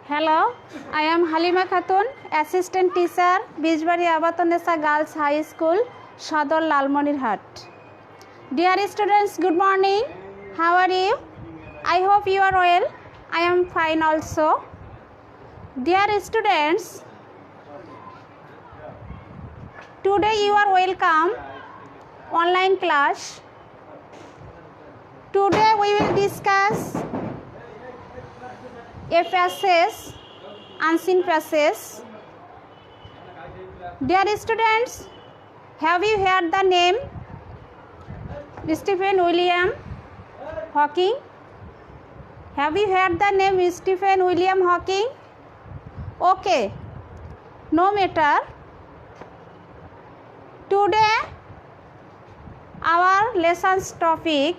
Hello, I am Halima Khatun, Assistant Teacher, Bijbari Abatonesa Girls High School, Sador Lalmonirhat. Dear students, good morning. How are you? I hope you are well. I am fine also. Dear students, today you are welcome online class. Today we will discuss a passage, unseen passage. Dear students, have you heard the name Stephen William Hawking? Have you heard the name Stephen William Hawking? Okay, no matter. Today our lesson's topic,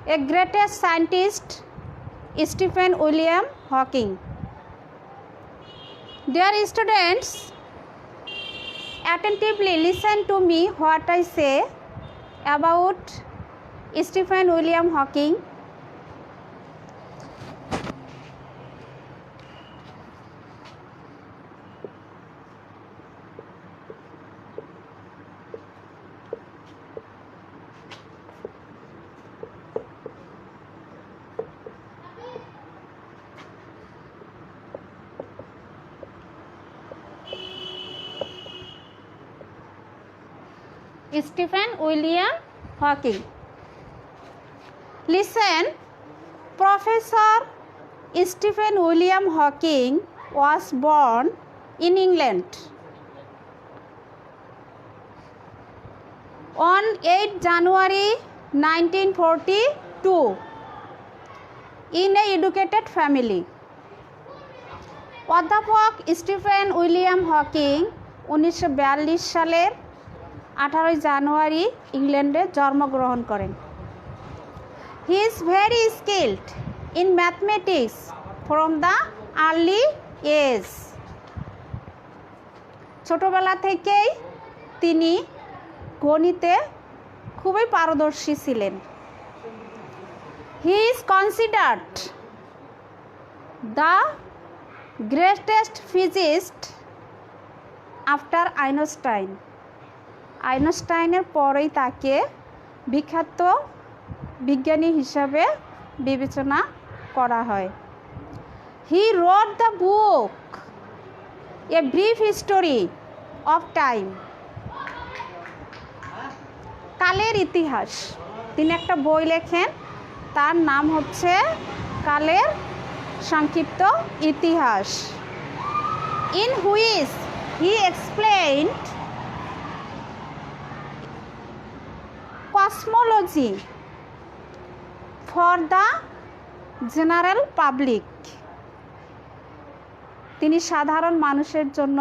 a greatest scientist, Stephen William Hawking. Dear students, attentively listen to me what I say about Stephen William Hawking. Stephen William Hawking. Listen, Professor Stephen William Hawking was born in England on 8 January 1942 in a educated family. অধ্যাপক Stephen William Hawking 1942 সালের 18 January ইংল্যান্ডে জন্মগ্রহণ করেন। He is very skilled in mathematics from the early age. ছোটবেলা থেকেই তিনি গণিতে খুবই পারদর্শী ছিলেন। He is considered the greatest physicist after Einstein. আইনস্টাইনের পরেই তাকে বিখ্যাত বিজ্ঞানী হিসাবে বিবেচনা করা হয়। He wrote the book a brief history of time. কালের ইতিহাস, তিনি একটা বই লেখেন, তার নাম হচ্ছে কালের সংক্ষিপ্ত ইতিহাস। In which he explained cosmology for the general public। তিনি সাধারণ মানুষের জন্য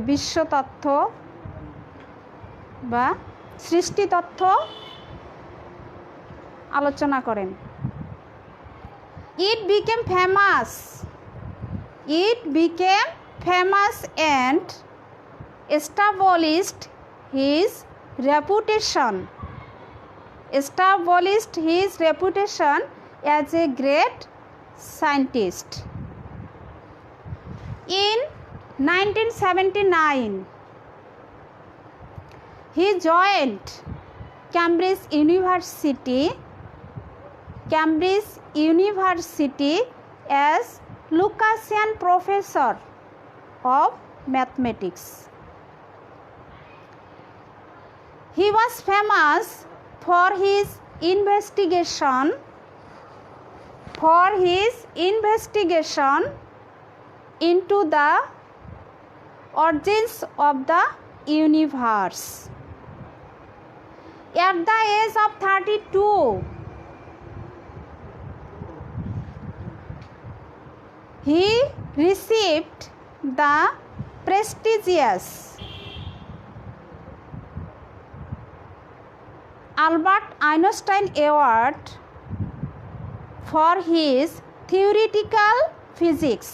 বিশ্ব তত্ত্ব বা সৃষ্টি তত্ত্ব আলোচনা করেন। It became famous and established his reputation as a great scientist. In 1979, he joined Cambridge University as Lucasian Professor of Mathematics. He was famous for his investigation into the origins of the universe. At the age of 32, he received the prestigious Albert Einstein Award for his theoretical physics.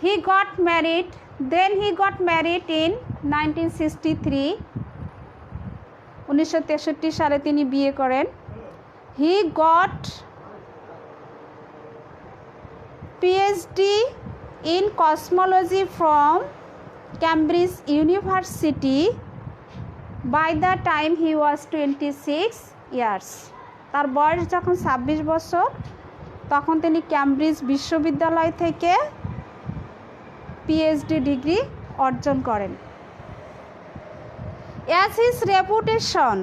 He got married in 1963 1963 সালে তিনি বিয়ে করেন। He got PhD in cosmology from Cambridge University by the time he was 26 years. তার বয়স যখন 26 বছর তখন তিনি ক্যামব্রিজ বিশ্ববিদ্যালয় থেকে PhD ডিগ্রি অর্জন করেন। As his reputation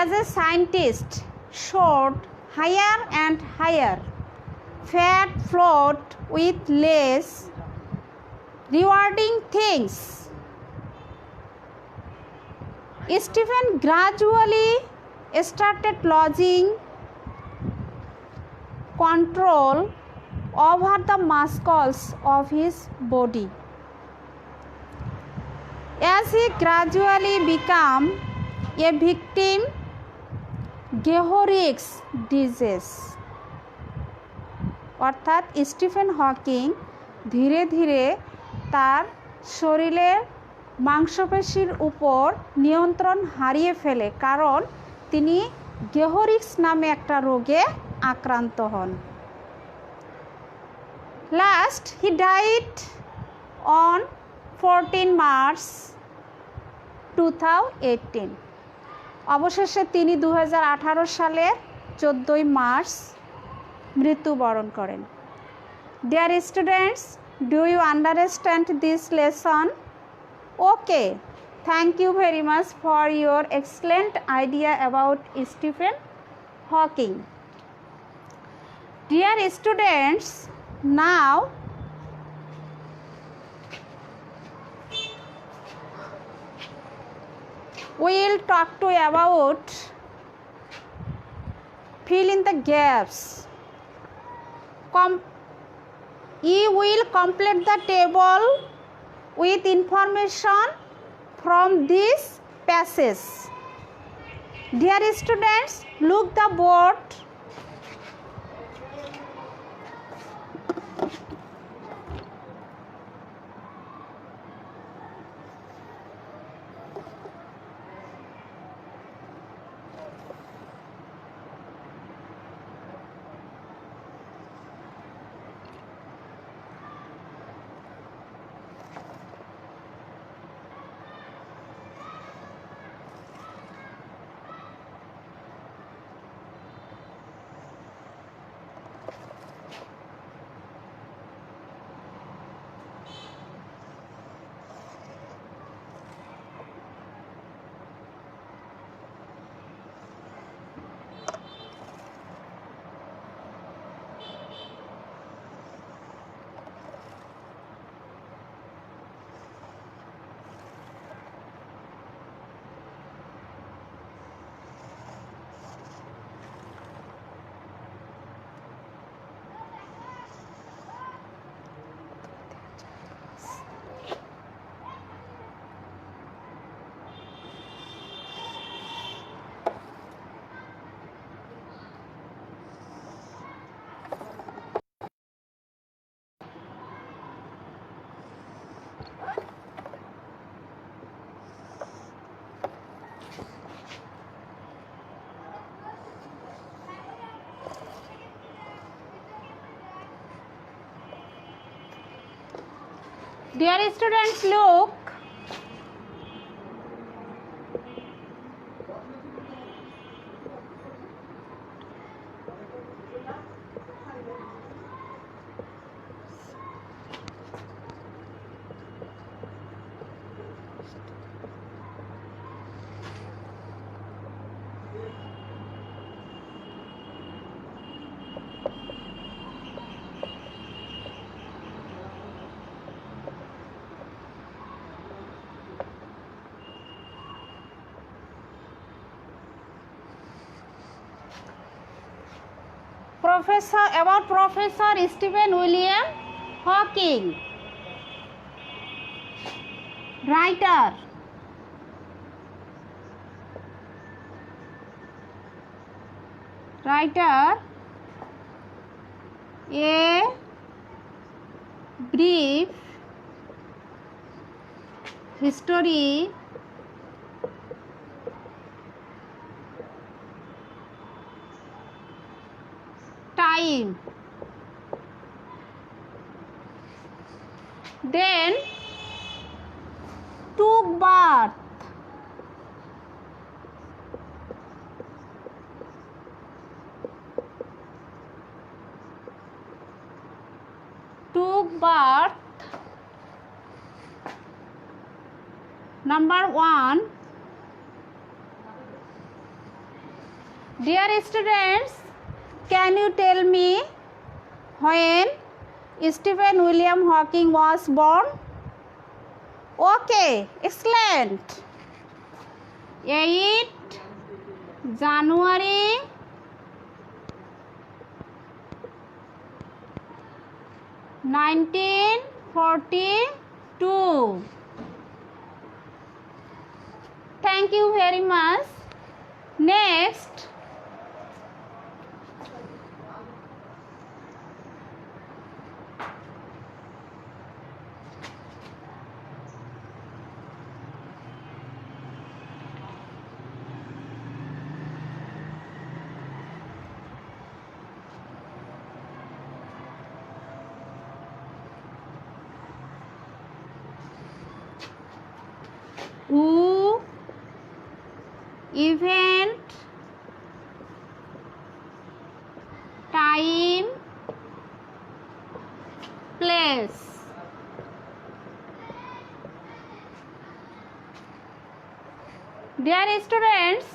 as a scientist soared higher and higher, fat flowed with less rewarding things. Stephen gradually started losing control over the muscles of his body. As he gradually became a victim Georg's disease, অর্থাৎ Stephen Hawking ধীরে ধীরে তার শরীরের মাংসপেশির উপর নিয়ন্ত্রণ হারিয়ে ফেলে, কারণ তিনি গেহরিক্স নামে একটা রোগে আক্রান্ত হন। Last he died on 14 March 2018। অবশেষে তিনি 2018 সালের 14 মার্চ মৃত্যুবরণ করেন। Dear students, do you understand this lesson? Okay, thank you very much for your excellent idea about Stephen Hawking. Dear students, now we will talk to you about fill in the gaps. You will complete the table with information from this passage. Dear students, look the board. Dear students, look. Professor Stephen William Hawking, writer, a brief history time. Then took bath. Took bath. Number 1. Dear students, can you tell me when Stephen William Hawking was born? Okay, excellent. 8 January 1942. Thank you very much. Next, who, event, time, place. Dear students,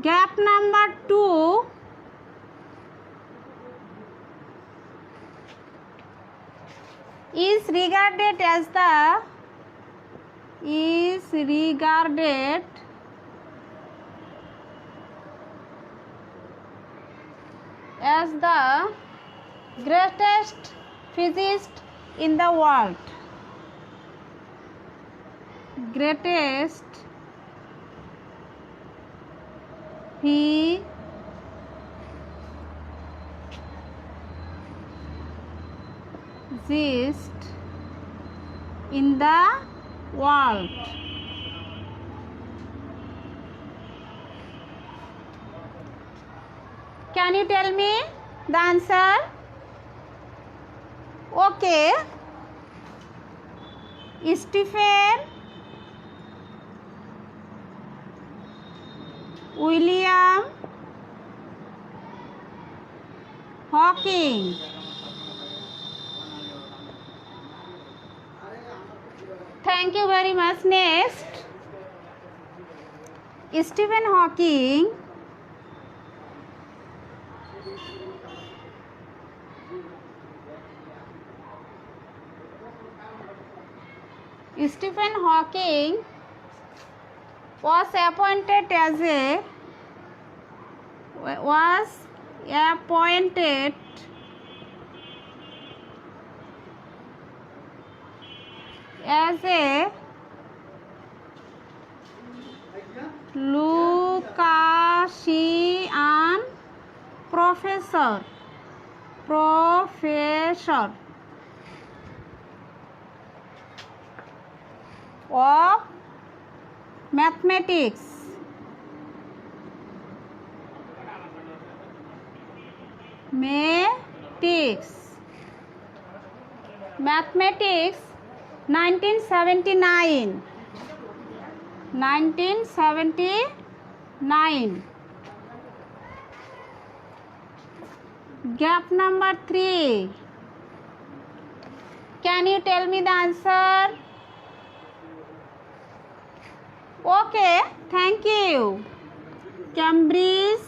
gap number 2 is regarded as the greatest physicist in the world. Greatest physicist in the world. Can you tell me the answer? Okay. Stephen William Hawking. Thank you very much. Next, Stephen Hawking was appointed as a Lucasian professor of mathematics. Mathematics 1979. Gap number 3. Can you tell me the answer? Okay, thank you. Cambridge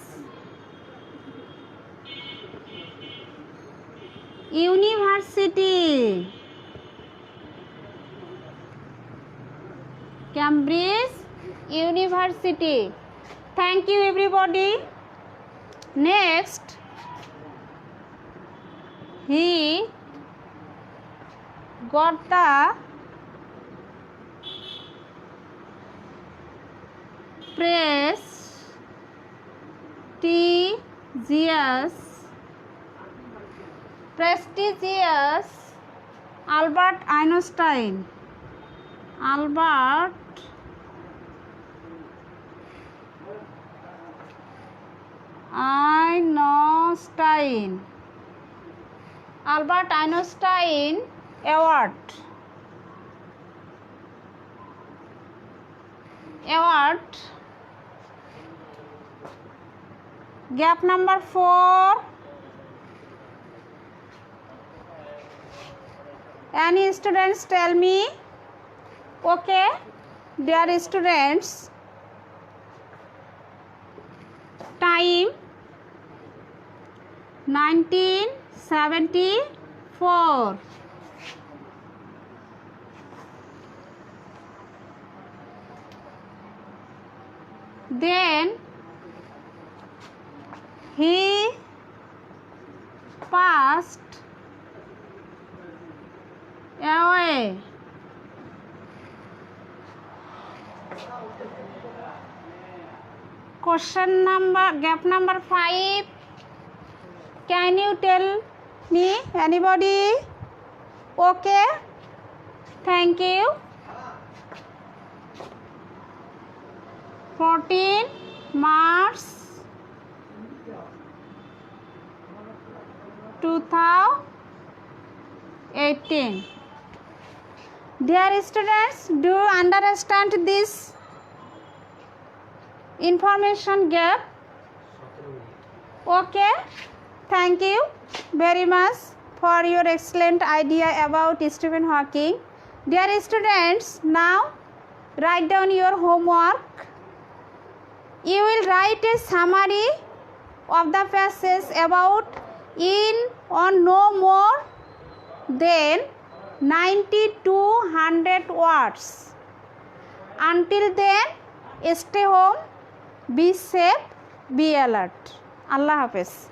University. Thank you everybody. Next, he got the prestigious Albert Einstein Einstein. Albert Einstein Award. Gap number 4. Any students tell me? Okay, dear students, time 1974. Then he passed away. Question number, gap number 5. Can you tell me? Anybody? Okay, thank you. 14 March 2018. Dear students, do you understand this information gap? Okay, thank you very much for your excellent idea about Stephen Hawking. Dear students, now write down your homework. You will write a summary of the passage about in or no more than 90 to 100 words. Until then, stay home, be safe, be alert. Allah Hafiz.